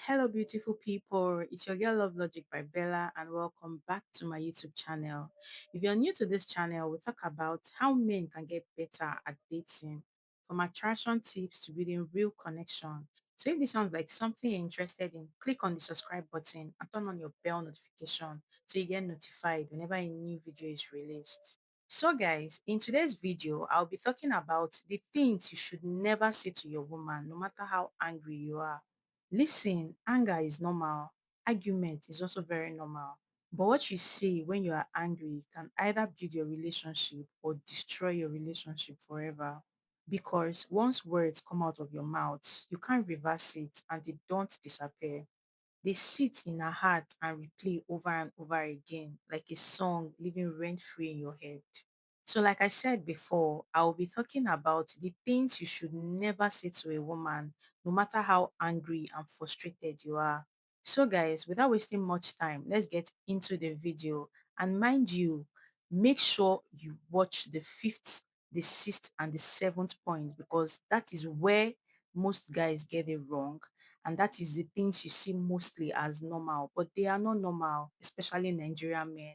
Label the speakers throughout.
Speaker 1: Hello, beautiful people. It's your girl Love Logic by Bella, and welcome back to my YouTube channel. If you're new to this channel, we talk about how men can get better at dating, from attraction tips to building real connection. So, if this sounds like something you're interested in, click on the subscribe button and turn on your bell notification so you get notified whenever a new video is released. So, guys, in today's video, I'll be talking about the things you should never say to your woman, no matter how angry you are. Listen, anger is normal. Argument is also very normal. But what you say when you are angry can either build your relationship or destroy your relationship forever. Because once words come out of your mouth, you can't reverse it and they don't disappear. They sit in our heart and replay over and over again, like a song living rent free in your head. So, like I said before, I will be talking about the things you should never say to a woman, no matter how angry and frustrated you are. So, guys, without wasting much time, let's get into the video. And mind you, make sure you watch the fifth, the sixth, and the seventh point because that is where most guys get it wrong, and that is the things you see mostly as normal, but they are not normal, especially Nigerian men.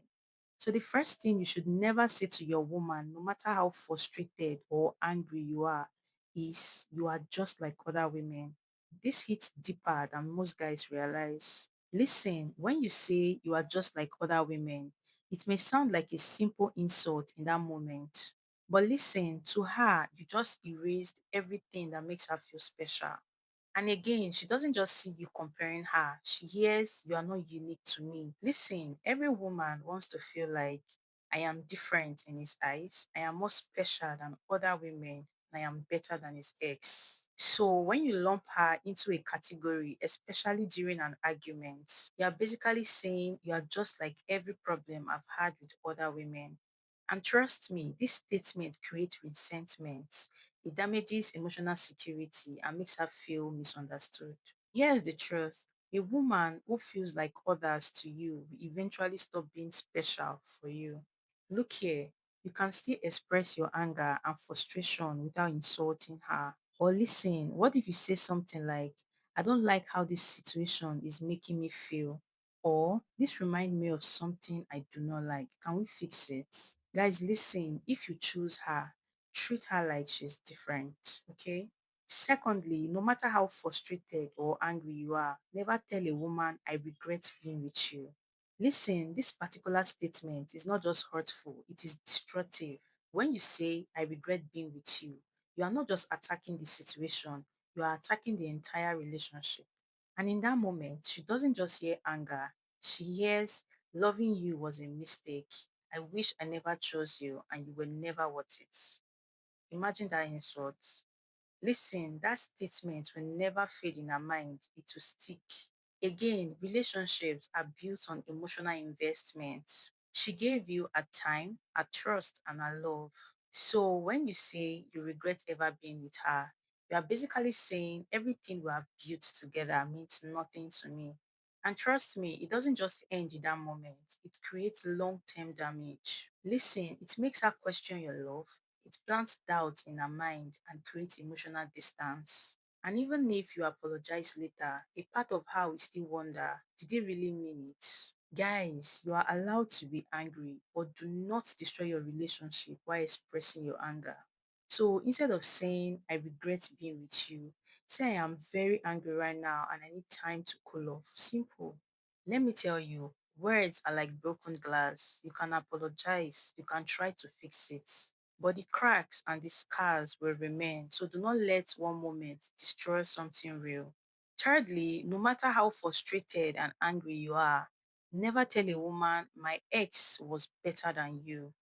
Speaker 1: So the first thing you should never say to your woman, no matter how frustrated or angry you are, is you are just like other women. This hits deeper than most guys realize. Listen, when you say you are just like other women, it may sound like a simple insult in that moment. But listen, to her, you just erased everything that makes her feel special. And again, she doesn't just see you comparing her. She hears you are not unique to me. Listen, every woman wants to feel like I am different in his eyes. I am more special than other women. And I am better than his ex. So when you lump her into a category, especially during an argument, you are basically saying you are just like every problem I've had with other women. And trust me, this statement creates resentment. It damages emotional security and makes her feel misunderstood. Here's the truth. A woman who feels like others to you will eventually stop being special for you. Look here, you can still express your anger and frustration without insulting her. Or listen, what if you say something like, I don't like how this situation is making me feel? Or this reminds me of something I do not like. Can we fix it? Guys, listen, if you choose her, treat her like she's different, okay? Secondly, no matter how frustrated or angry you are, never tell a woman, I regret being with you. Listen, this particular statement is not just hurtful, it is destructive. When you say, I regret being with you are not just attacking the situation, you are attacking the entire relationship. And in that moment, she doesn't just hear anger, she hears, loving you was a mistake. I wish I never chose you and you were never worth it. Imagine that insult. Listen, that statement will never fade in her mind, it will stick. Again, relationships are built on emotional investment. She gave you a time, a trust, and a love. So when you say you regret ever being with her, you are basically saying everything we have built together means nothing to me. And trust me, it doesn't just end in that moment, it creates long term damage. Listen, it makes her question your love, it plants doubt in her mind and creates emotional distance. And even if you apologize later, a part of her will still wonder, did he really mean it? Guys, you are allowed to be angry, but do not destroy your relationship while expressing your anger. So instead of saying, I regret being with you, say, I am very angry right now and I need time to cool off. Simple. Let me tell you, words are like broken glass. You can apologize, you can try to fix it, but the cracks and the scars will remain. So do not let one moment destroy something real. Thirdly, no matter how frustrated and angry you are, never tell a woman, my ex was better than you.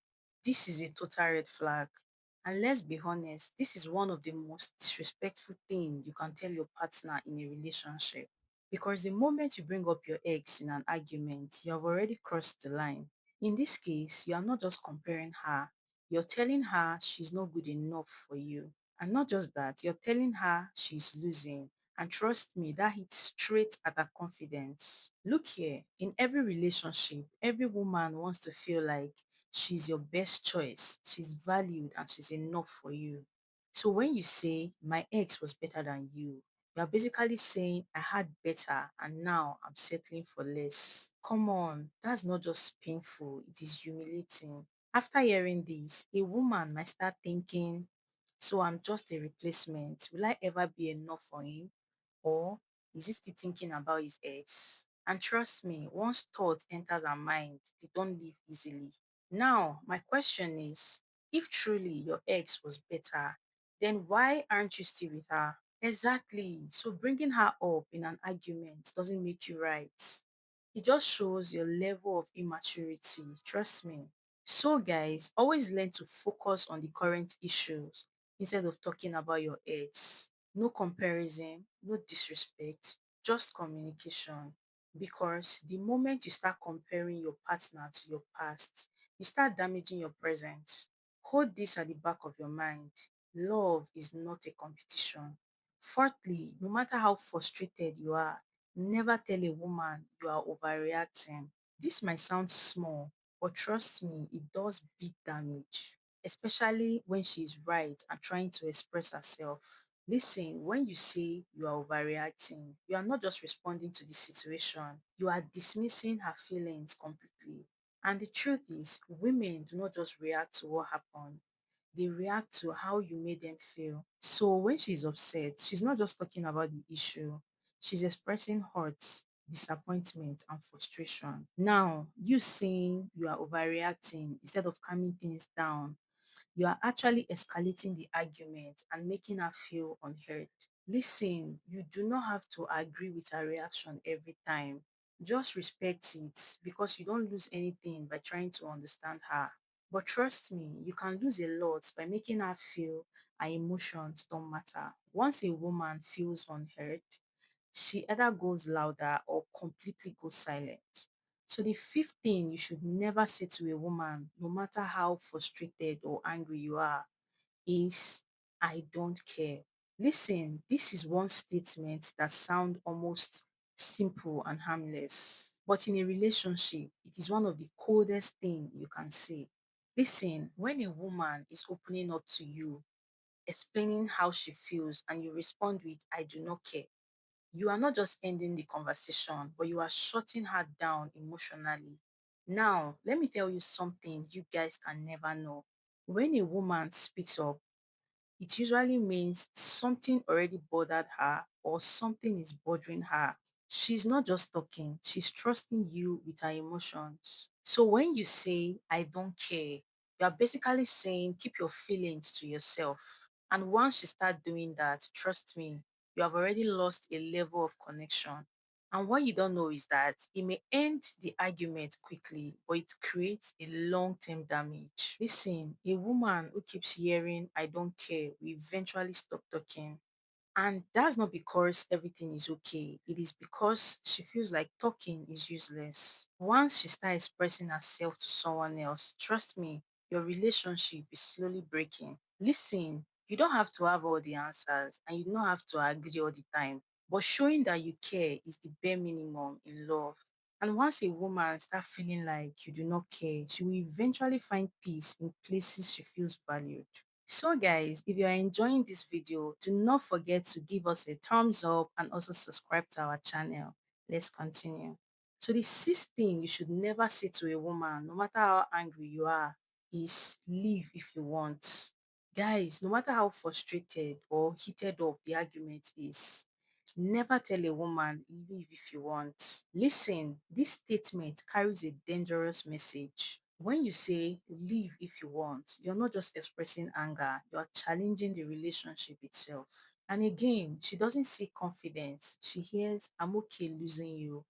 Speaker 1: This is a total red flag. And let's be honest, this is one of the most disrespectful things you can tell your partner in a relationship. Because the moment you bring up your ex in an argument, you have already crossed the line. In this case, you are not just comparing her, you're telling her she's not good enough for you. And not just that, you're telling her she's losing. And trust me, that hits straight at her confidence. Look here, in every relationship, every woman wants to feel like she's your best choice, she's valued, and she's enough for you. So when you say, my ex was better than you, You're basically saying, I had better and now I'm settling for less. Come on, that's not just painful, it is humiliating. After hearing this, a woman might start thinking, so I'm just a replacement. Will I ever be enough for him? Or is he still thinking about his ex? And trust me, once thought enters our mind, they don't leave easily. Now, my question is, if truly your ex was better, then why aren't you still with her? Exactly. So bringing her up in an argument doesn't make you right. It just shows your level of immaturity. Trust me. So, guys, always learn to focus on the current issues instead of talking about your ex. No comparison, no disrespect, just communication. Because the moment you start comparing your partner to your past, you start damaging your present. Hold this at the back of your mind. Love is not a competition. Fourthly, no matter how frustrated you are, never tell a woman you are overreacting. This might sound small, but trust me, it does big damage, especially when she's right and trying to express herself. Listen, when you say you are overreacting, you are not just responding to the situation, you are dismissing her feelings completely. And the truth is, women do not just react to what happened, they react to how you made them feel. So when she's upset, she's not just talking about the issue, she's expressing hurt, disappointment, and frustration. Now, you saying you are overreacting instead of calming things down, you are actually escalating the argument and making her feel unheard. Listen, you do not have to agree with her reaction every time. Just respect it because you don't lose anything by trying to understand her. But trust me, you can lose a lot by making her feel her emotions don't matter. Once a woman feels unheard, she either goes louder or completely goes silent. So the fifth thing you should never say to a woman, no matter how frustrated or angry you are, is I don't care. Listen, this is one statement that sounds almost simple and harmless. But in a relationship, it is one of the coldest things you can say. Listen, when a woman is opening up to you, explaining how she feels, and you respond with, I do not care, you are not just ending the conversation, but you are shutting her down emotionally. Now, let me tell you something you guys can never know. When a woman speaks up, it usually means something already bothered her or something is bothering her. She's not just talking, she's trusting you with her emotions. So when you say, I don't care, you are basically saying, keep your feelings to yourself. And once you start doing that, trust me, you have already lost a level of connection. And what you don't know is that it may end the argument quickly, but it creates a long term damage. Listen, a woman who keeps hearing, I don't care, will eventually stop talking. And that's not because everything is okay. It is because she feels like talking is useless. Once she starts expressing herself to someone else, trust me, your relationship is slowly breaking. Listen, you don't have to have all the answers and you don't have to agree all the time. But showing that you care is the bare minimum in love. And once a woman starts feeling like you do not care, she will eventually find peace in places she feels valued. So guys, if you are enjoying this video, do not forget to give us a thumbs up and also subscribe to our channel. Let's continue. So the sixth thing you should never say to a woman, no matter how angry you are, is leave if you want. Guys, no matter how frustrated or heated up the argument is, never tell a woman leave if you want. Listen, this statement carries a dangerous message. When you say leave if you want, you're not just expressing anger, you're challenging the relationship itself. And again, she doesn't see confidence. She hears, I'm okay losing you.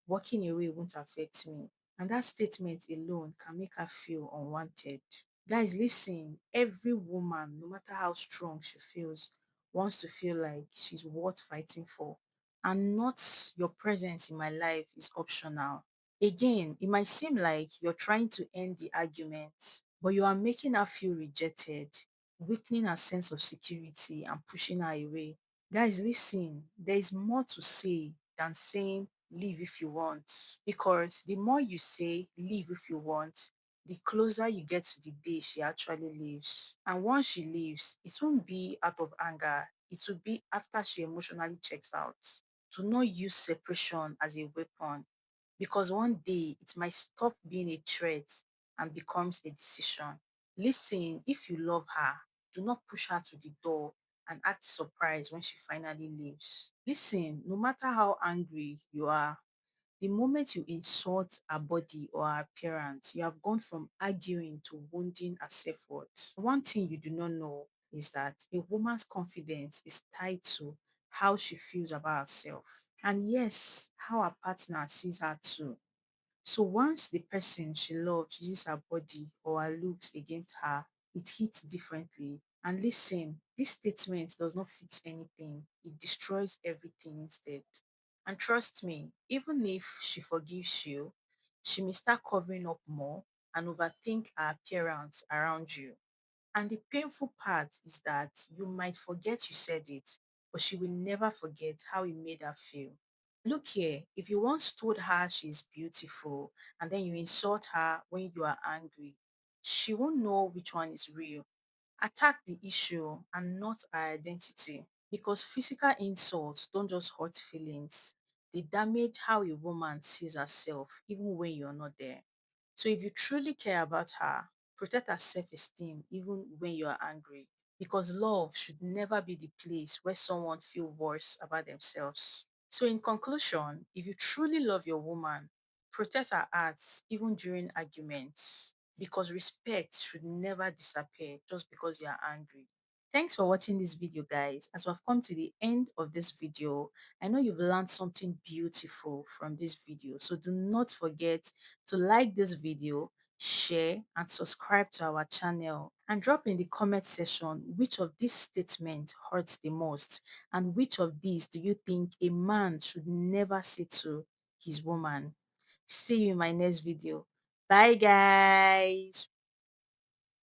Speaker 1: Walking away won't affect me. And that statement alone can make her feel unwanted. Guys, listen, every woman, no matter how strong she feels, wants to feel like she's worth fighting for. And not your presence in my life is optional. Again, it might seem like you're trying to end the argument, but you are making her feel rejected, weakening her sense of security and pushing her away. Guys, listen, there is more to say than saying leave if you want. Because the more you say leave if you want, the closer you get to the day she actually leaves. And once she leaves, it won't be out of anger. it will be after she emotionally checks out. Do not use separation as a weapon, because one day it might stop being a threat and becomes a decision. Listen, if you love her, do not push her to the door and act surprised when she finally leaves. Listen, no matter how angry you are, the moment you insult her body or her appearance, you have gone from arguing to wounding her self-worth. One thing you do not know is that a woman's confidence is tied to how she feels about herself. And yes, how her partner sees her too. So once the person she loves uses her body or her looks against her, it hits differently. And listen, this statement does not fix anything, it destroys everything instead. And trust me, even if she forgives you, she may start covering up more and overthink her appearance around you. And the painful part is that you might forget you said it, but she will never forget how it made her feel. Look here, if you once told her she's beautiful and then you insult her when you are angry, she won't know which one is real. Attack the issue and not her identity, because physical insults don't just hurt feelings, they damage how a woman sees herself even when you're not there. So if you truly care about her, protect her self-esteem even when you are angry, because love should never be the place where someone feels worse about themselves. So in conclusion, if you truly love your woman, protect her heart even during arguments, because respect should never disappear just because you are angry. Thanks for watching this video, guys. As we've come to the end of this video, I know you've learned something beautiful from this video. So do not forget to like this video, share, and subscribe to our channel. And drop in the comment section which of these statements hurts the most, and which of these do you think a man should never say to his woman. See you in my next video. Bye, guys.